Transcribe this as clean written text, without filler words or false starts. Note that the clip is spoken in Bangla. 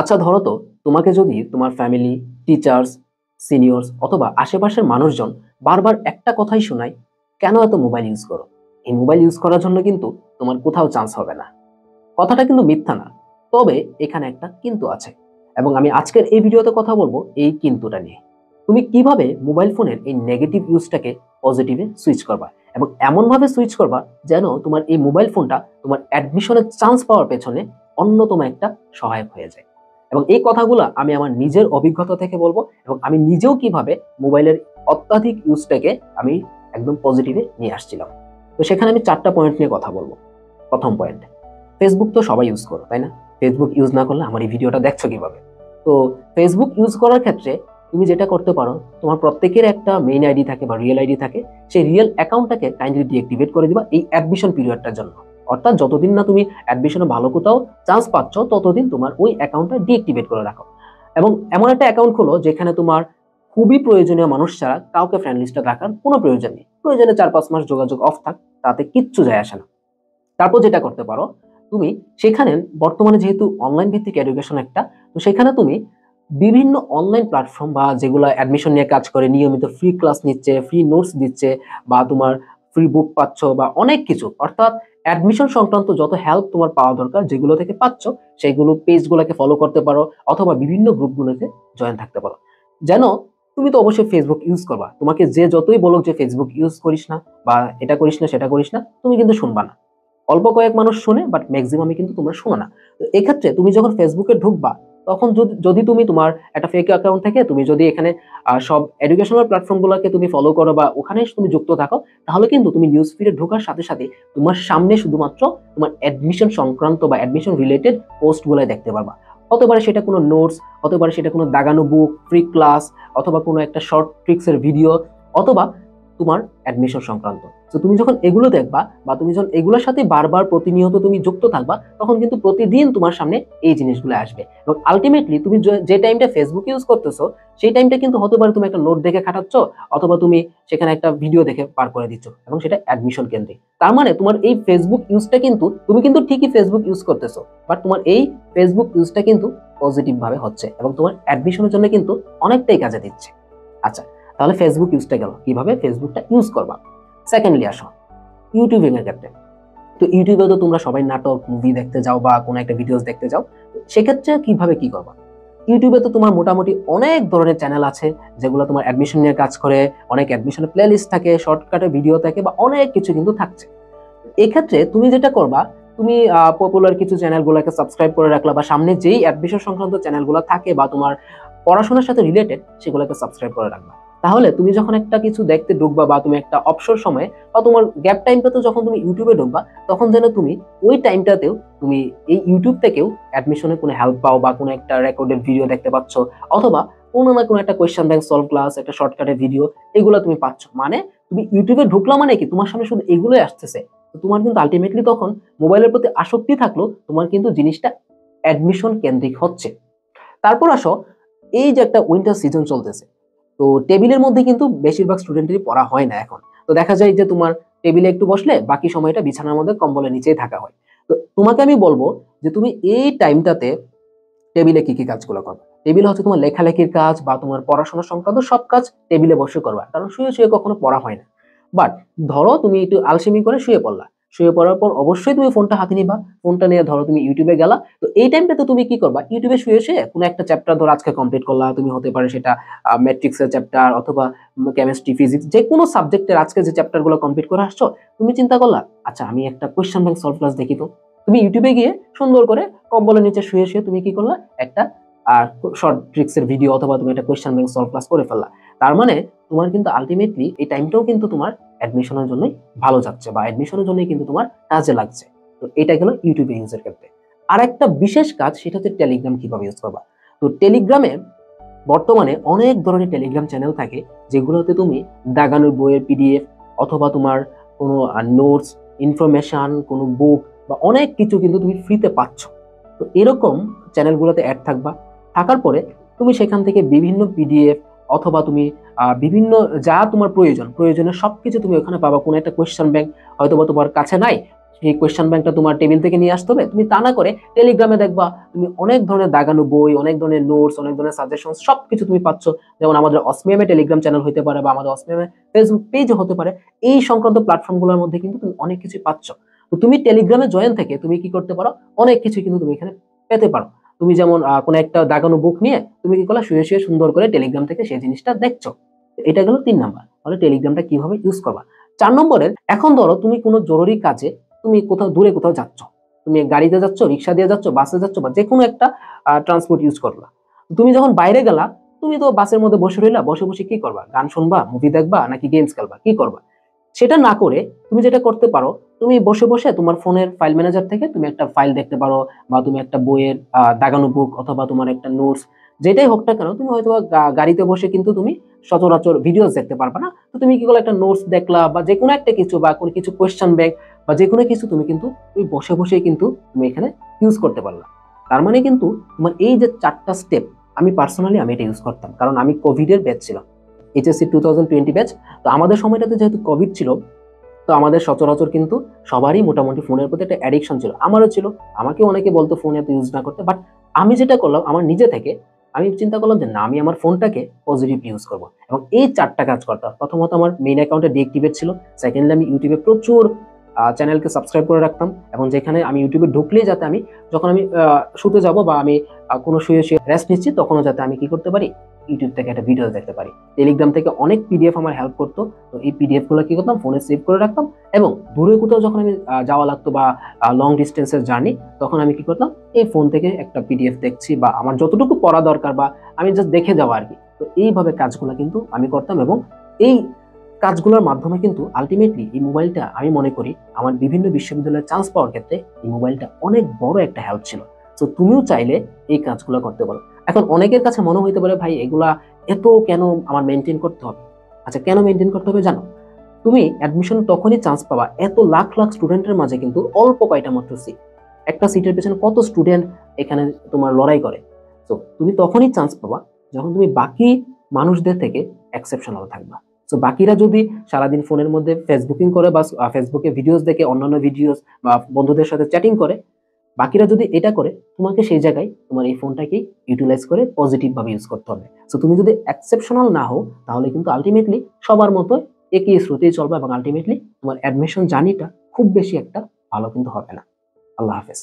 আচ্ছা ধরো তো, তোমাকে যদি তোমার ফ্যামিলি, টিচার্স, সিনিয়র্স অথবা আশেপাশের মানুষজন বারবার একটা কথাই শোনায়, কেন এত মোবাইল ইউজ করো? এই মোবাইল ইউজ করার জন্য কিন্তু তোমার কোথাও চান্স হবে না। কথাটা কিন্তু মিথ্যা না, তবে এখানে একটা কিন্তু আছে। এবং আমি আজকের এই ভিডিওতে কথা বলবো এই কিন্তুটা নিয়ে। তুমি কিভাবে মোবাইল ফোনের এই নেগেটিভ ইউজটাকে পজিটিভে সুইচ করবা, এবং এমনভাবে সুইচ করবা যেন তোমার এই মোবাইল ফোনটা তোমার অ্যাডমিশনের চান্স পাওয়ার পেছনে অন্যতম একটা সহায়ক হয়ে যায়। এবং এই কথাগুলো আমি আমার নিজের অভিজ্ঞতা থেকে বলবো, এবং আমি নিজেও কিভাবে মোবাইলের অত্যাধিক ইউজটাকে আমি একদম পজিটিভে নিয়ে আসছিলাম। তো সেখানে আমি 4টা পয়েন্ট নিয়ে কথা বলবো। প্রথম পয়েন্ট, ফেসবুক তো সবাই ইউজ করো, তাই না? ফেসবুক ইউজ না করলে আমার এই ভিডিওটা দেখছো কিভাবে? তো ফেসবুক ইউজ করার ক্ষেত্রে তুমি যেটা করতে পারো, তোমার প্রত্যেকের একটা মেইন আইডি থাকে বা রিয়েল আইডি থাকে। সেই রিয়েল অ্যাকাউন্টটাকে কাইন্ডলি ডিঅ্যাক্টিভেট করে দিবা এই অ্যাডমিশন পিরিয়ডটার জন্য। অর্থাৎ যতদিন না তুমি অ্যাডমিশনে ভালো কোথাও চান্স পাচ্ছ, ততদিন তোমার ওই অ্যাকাউন্টটা ডিঅ্যাক্টিভেট করে রাখো। এবং এমন একটা অ্যাকাউন্ট খোলো যেখানে তোমার খুবই প্রয়োজনীয় মানুষ ছাড়া কাউকে ফ্রেন্ড লিস্টে রাখার কোনো প্রয়োজন নেই। প্রয়োজনে 4-5 মাস যোগাযোগ অফ থাক, তাতে কিচ্ছু যায় আসে না। তারপর যেটা করতে পারো, তুমি সেখানে বর্তমানে যেহেতু অনলাইন ভিত্তিক এডুকেশন একটা, তো সেখানে তুমি বিভিন্ন অনলাইন প্ল্যাটফর্ম বা যেগুলো অ্যাডমিশন নিয়ে কাজ করে নিয়মিত ফ্রি ক্লাস নিচ্ছে, ফ্রি নোটস দিচ্ছে, বা তোমার ফ্রি বুক পাচ্ছ, বা অনেক কিছু, অর্থাৎ অ্যাডমিশন সংক্রান্ত যত হেল্প তোমার পাওয়া দরকার যেগুলো থেকে পাচ্ছ, সেগুলো পেজগুলোকে ফলো করতে পারো, অথবা বিভিন্ন গ্রুপগুলোতে জয়েন থাকতে পারো। যেন তুমি তো অবশ্যই ফেসবুক ইউজ করবা, তোমাকে যে যতই বলুক যে ফেসবুক ইউজ করিস না বা এটা করিস না সেটা করিস না, তুমি কিন্তু শুনবা না। অল্প কয়েক মানুষ শুনে, বাট ম্যাক্সিমামে কিন্তু তোমরা শোনো না। তো এক্ষেত্রে তুমি যখন ফেসবুকে ঢুকবা, তখন যদি যদি তুমি তোমার একটা ফেক অ্যাকাউন্ট থেকে তুমি যদি এখানে সব এডুকেশনাল প্ল্যাটফর্মগুলোকে তুমি ফলো করো বা ওখানে তুমি যুক্ত থাকো, তাহলে কিন্তু তুমি নিউজ ফিডে ঢোকার সাথে সাথে তোমার সামনে শুধুমাত্র তোমার অ্যাডমিশন সংক্রান্ত বা অ্যাডমিশন রিলেটেড পোস্টগুলো দেখতে পারবা। হতে পারে সেটা কোনো নোটস, হতে পারে সেটা কোনো দাগানো বুক, ফ্রি ক্লাস, অথবা কোনো একটা শর্ট ট্রিক্সের ভিডিও, অথবা তোমার অ্যাডমিশন সংক্রান্ত। তো তুমি যখন এগুলো দেখবা বা তুমি যখন এগুলোর সাথে বারবার প্রতিনিয়ত তুমি যুক্ত থাকবা, তখন কিন্তু প্রতিদিন তোমার সামনে এই জিনিসগুলো আসবে। এবং আলটিমেটলি তুমি যে টাইমটা ফেসবুক ইউজ করতেছো, সেই টাইমটা কিন্তু হতে পারে তুমি একটা নোট দেখে খাটাচ্ছ, অথবা তুমি সেখানে একটা ভিডিও দেখে পার করে দিচ্ছ, এবং সেটা অ্যাডমিশন কেন্দ্রিক। তার মানে তোমার এই ফেসবুক ইউজটা কিন্তু তুমি কিন্তু ঠিকই ফেসবুক ইউজ করতেছো, বাট তোমার এই ফেসবুক ইউজটা কিন্তু পজিটিভ ভাবে হচ্ছে, এবং তোমার অ্যাডমিশনের জন্য কিন্তু অনেকটাই কাজে দিচ্ছে। আচ্ছা, তাহলে ফেসবুক ইউজটা গেল, কিভাবে ফেসবুকটা ইউজ করবা। সেকেন্ডলি আসো ইউটিউবিং এর ক্ষেত্রে। তো ইউটিউবে তো তোমরা সবাই নাটক, মুভি দেখতে যাও বা কোনো একটা ভিডিওস দেখতে যাও। সেক্ষেত্রে কিভাবে কি করবা? ইউটিউবে তো তোমার মোটামুটি অনেক ধরনের চ্যানেল আছে যেগুলো তোমার অ্যাডমিশন নিয়ে কাজ করে। অনেক অ্যাডমিশনের প্লেলিস্ট থাকে, শর্টকাটে ভিডিও থাকে, বা অনেক কিছু কিন্তু থাকছে। এক্ষেত্রে তুমি যেটা করবা, তুমি পপুলার কিছু চ্যানেলগুলোকে সাবস্ক্রাইব করে রাখলা, বা সামনে যেই অ্যাডমিশন সংক্রান্ত চ্যানেলগুলো থাকে বা তোমার পড়াশোনার সাথে রিলেটেড, সেগুলোকে সাবস্ক্রাইব করে রাখবা। তাহলে তুমি যখন একটা কিছু দেখতে ঢুকবা, বা তুমি একটা অবসর সময়ে বা তোমার গ্যাপ টাইমটাতে যখন তুমি ইউটিউবে ঢুকবা, তখন যেন তুমি ওই টাইমটাতেও তুমি এই ইউটিউব থেকেও অ্যাডমিশনে কোনো হেল্প পাও, বা কোনো একটা রেকর্ডেড ভিডিও দেখতে পাচ্ছ, অথবা কোনো না কোনো একটা কোয়েশ্চেন ব্যাংক সলভ ক্লাস, একটা শর্টকাটের ভিডিও, এগুলো তুমি পাচ্ছ। মানে তুমি ইউটিউবে ঢুকলা মানে কি, তোমার সামনে শুধু এগুলোই আসতেছে। তো তোমার কিন্তু আলটিমেটলি তখন মোবাইলের প্রতি আসক্তি থাকলো, তোমার কিন্তু জিনিসটা অ্যাডমিশন কেন্দ্রিক হচ্ছে। তারপর আসো, এই যে একটা উইন্টার সিজন চলতেছে, তো টেবিলের মধ্যে কিন্তু বেশিরভাগ স্টুডেন্টেরই পড়া হয় না এখন। তো দেখা যায় যে তোমার টেবিলে একটু বসলে বাকি সময়টা বিছানার মধ্যে কম্বলের নিচেই থাকা হয়। তো তোমাকে আমি বলবো যে তুমি এই টাইমটাতে টেবিলে কি কি কাজগুলো করবে। টেবিলে হচ্ছে তোমার লেখালেখির কাজ বা তোমার পড়াশোনা সংক্রান্ত সব কাজ টেবিলে বসে করবা, কারণ শুয়ে শুয়ে কখনো পড়া হয় না। বাট ধরো তুমি একটু আলসেমি করে শুয়ে পড়লা, শুয়ে পড়ার পর অবশ্যই তুমি ফোনটা হাতে নিবা। ফোনটা নিয়ে ধরো তুমি ইউটিউবে গেলা। তো এই টাইমটাতে তুমি কি করবা, ইউটিউবে শুয়ে শুয়ে কোনো একটা চ্যাপ্টার ধরো আজকে কমপ্লিট করলা, তুমি হতে পারে সেটা ম্যাট্রিক্সের চ্যাপ্টার, অথবা কেমিস্ট্রি, ফিজিক্স, যে কোনো সাবজেক্টের আজকে যে চ্যাপ্টারগুলো কমপ্লিট করে আসছো, তুমি চিন্তা করলা আচ্ছা আমি একটা কোয়েশ্চেন ব্যাংক সলভ ক্লাস দেখি। তো তুমি ইউটিউবে গিয়ে সুন্দর করে কম্বলের নিচে শুয়ে শুয়ে তুমি কি করলা, একটা শর্ট ট্রিক্সের ভিডিও, অথবা তুমি একটা কোয়েশ্চেন ব্যাংক সলভ ক্লাস করে ফেললা। তার মানে তোমার কিন্তু আলটিমেটলি এই টাইমটাও কিন্তু তোমার অ্যাডমিশনের জন্যই ভালো যাচ্ছে, বা অ্যাডমিশনের জন্যই কিন্তু তোমার কাজে লাগছে। তো এটা গেল ইউটিউবে ইউজের ক্ষেত্রে। আর একটা বিশেষ কাজ, সেটা হচ্ছে টেলিগ্রাম কিভাবে ইউজ করবা। তো টেলিগ্রামে বর্তমানে অনেক ধরনের টেলিগ্রাম চ্যানেল থাকে, যেগুলোতে তুমি দাগানোর বইয়ের পিডিএফ, অথবা তোমার কোনো নোটস, ইনফরমেশন, কোনো বুক, বা অনেক কিছু কিন্তু তুমি ফ্রিতে পাচ্ছ। তো এরকম চ্যানেলগুলোতে অ্যাড থাকবা। থাকার পরে তুমি সেখান থেকে বিভিন্ন পিডিএফ, অথবা তুমি বিভিন্ন যা তোমার প্রয়োজনের সবকিছু তুমি ওখানে পাবা। কোনো একটা কোয়েশ্চেন ব্যাংক হয়তো বা তোমার কাছে নাই, সেই কোয়েশ্চেন ব্যাংকটা তোমার টেবিল থেকে নিয়ে আসতে হবে, তুমি তা না করে টেলিগ্রামে দেখবা তুমি অনেক ধরনের দাগানো বই, অনেক ধরনের নোটস, অনেক ধরনের সাজেশন সবকিছু তুমি পাচ্ছ। যেমন আমাদের অসমিয়ামে টেলিগ্রাম চ্যানেল হতে পারে বা আমাদের অসমিয়ামে ফেসবুক পেজও হতে পারে। এই সংক্রান্ত প্ল্যাটফর্মগুলোর মধ্যে কিন্তু তুমি অনেক কিছু পাচ্ছ। তো তুমি টেলিগ্রামে জয়েন থেকে তুমি কি করতে পারো, অনেক কিছু কিন্তু তুমি এখানে পেতে পারো। তুমি যেমন কোনো একটা দাগানো বুক নিয়ে তুমি কি করলা, শুয়ে শুয়ে সুন্দর করে টেলিগ্রাম থেকে সেই জিনিসটা দেখছো। এটা গেল 3 নাম্বার, তাহলে টেলিগ্রামটা কিভাবে ইউজ করবা। 4 নম্বরের, এখন ধরো তুমি কোনো জরুরি কাজে তুমি কোথাও দূরে কোথাও যাচ্ছ, তুমি গাড়িতে যাচ্ছ, রিক্সা দিয়ে যাচ্ছ, বাসে যাচ্ছ, বা যে কোনো একটা ট্রান্সপোর্ট ইউজ করলা। তুমি যখন বাইরে গেলা, তুমি তো বাসের মধ্যে বসে রইলা, বসে বসে কি করবা, গান শুনবা, মুভি দেখবা, নাকি গেমস খেলবা, কি করবা? সেটা না করে তুমি যেটা করতে পারো, তুমি বসে বসে তোমার ফোনের ফাইল ম্যানেজার থেকে তুমি একটা ফাইল দেখতে পারো, বা তুমি একটা বইয়ের দাগানো বুক অথবা তোমার একটা নোটস, যেটাই হোক না কেন, তুমি হয়তো গাড়িতে বসে কিন্তু তুমি সচরাচর ভিডিওস দেখতে পারবা না। তো তুমি কি করলে, একটা নোটস দেখলা বা যে কোনো একটা কিছু, বা কোনো কিছু কোয়েশ্চেন ব্যাংক বা যে কোনো কিছু তুমি কিন্তু তুমি বসে বসে কিন্তু তুমি এখানে ইউজ করতে পারলা। তার মানে কিন্তু তোমার এই যে 4টা স্টেপ, আমি পার্সোনালি আমি এটা ইউজ করতাম, কারণ আমি কোভিড এর ব্যাচ ছিলাম, এইচএসসি 2020 ব্যাচ। তো আমাদের সময়টাতে যেহেতু কোভিড ছিল, তো আমাদের সচরাচর কিন্তু সবারই মোটামুটি ফোনের প্রতি একটা অ্যাডিকশন ছিল, আমারও ছিল। আমাকে অনেকে বলতো ফোন এত ইউজ না করতে, বাট আমি যেটা করলাম আমার নিজে থেকে, আমি চিন্তা করলাম যে না, আমি আমার ফোনটাকে পজিটিভ ইউজ করব, এবং এই 4টা কাজ করতাম। প্রথমত আমার মেইন অ্যাকাউন্টে ডিএক্টিভেট ছিল। সেকেন্ডলি আমি ইউটিউবে প্রচুর চ্যানেলকে সাবস্ক্রাইব করে রাখতাম, এবং যেখানে আমি ইউটিউবে ঢুকলেই যাতে আমি, যখন আমি শুতে যাব বা আমি কোনো শুয়ে শুয়ে রেস্ট নিচ্ছি, তখনও যাতে আমি কি করতে পারি, ইউটিউব থেকে একটা ভিডিও দেখতে পারি। টেলিগ্রাম থেকে অনেক পিডিএফ আমার হেল্প করতো। তো এই পিডিএফ গুলো কি করতাম, ফোনে সেভ করে রাখতাম, এবং দূরে কোথাও যখন আমি যাওয়া লাগতো বা লং ডিস্টেন্সের জার্নি, তখন আমি কি করতাম, এই ফোন থেকে একটা পিডিএফ দেখছি, বা আমার যতটুকু পড়া দরকার বা আমি জাস্ট দেখে যাওয়া আর কি। তো এইভাবে কাজগুলো কিন্তু আমি করতাম, এবং এই কাজগুলোর মাধ্যমে কিন্তু আলটিমেটলি এই মোবাইলটা, আমি মনে করি আমার বিভিন্ন বিশ্ববিদ্যালয়ে চান্স পাওয়ার ক্ষেত্রে এই মোবাইলটা অনেক বড় একটা হেল্প ছিল। তো তুমিও চাইলে এই কাজগুলো করতে পারো। এখন অনেকের কাছে মনে হইতে পারে, ভাই এগুলা এত কেন আমার মেনটেন করতে হবে? আচ্ছা, কেন মেনটেন করতে হবে জানো? তুমি অ্যাডমিশন তখনই চান্স পাবা, এত লাখ লাখ স্টুডেন্টের মাঝে কিন্তু অল্প কয়টা মাত্র সিট, একটা সিটের পেছনে কত স্টুডেন্ট এখানে তোমার লড়াই করে। তো তুমি তখনই চান্স পাবা যখন তুমি বাকি মানুষদের থেকে এক্সেপশনাল থাকবা। তো বাকিরা যদি সারাদিন ফোনের মধ্যে ফেসবুকিং করে বা ফেসবুকে ভিডিওস দেখে, অন্যান্য ভিডিওস বা বন্ধুদের সাথে চ্যাটিং করে, বাকিরা যদি এটা করে, তোমাকে সেই জায়গায় তোমার এই ফোনটাকে ইউটিলাইজ করে পজিটিভ ভাবে ইউজ করতে হবে। সো তুমি যদি এক্সেপশনাল না হও, তাহলে কিন্তু আলটিমেটলি সবার মতো একই স্রোতেই চলবে, এবং আলটিমেটলি তোমার অ্যাডমিশন জার্নিটা খুব বেশি একটা ভালো কিন্তু হবে না। আল্লাহ হাফেজ।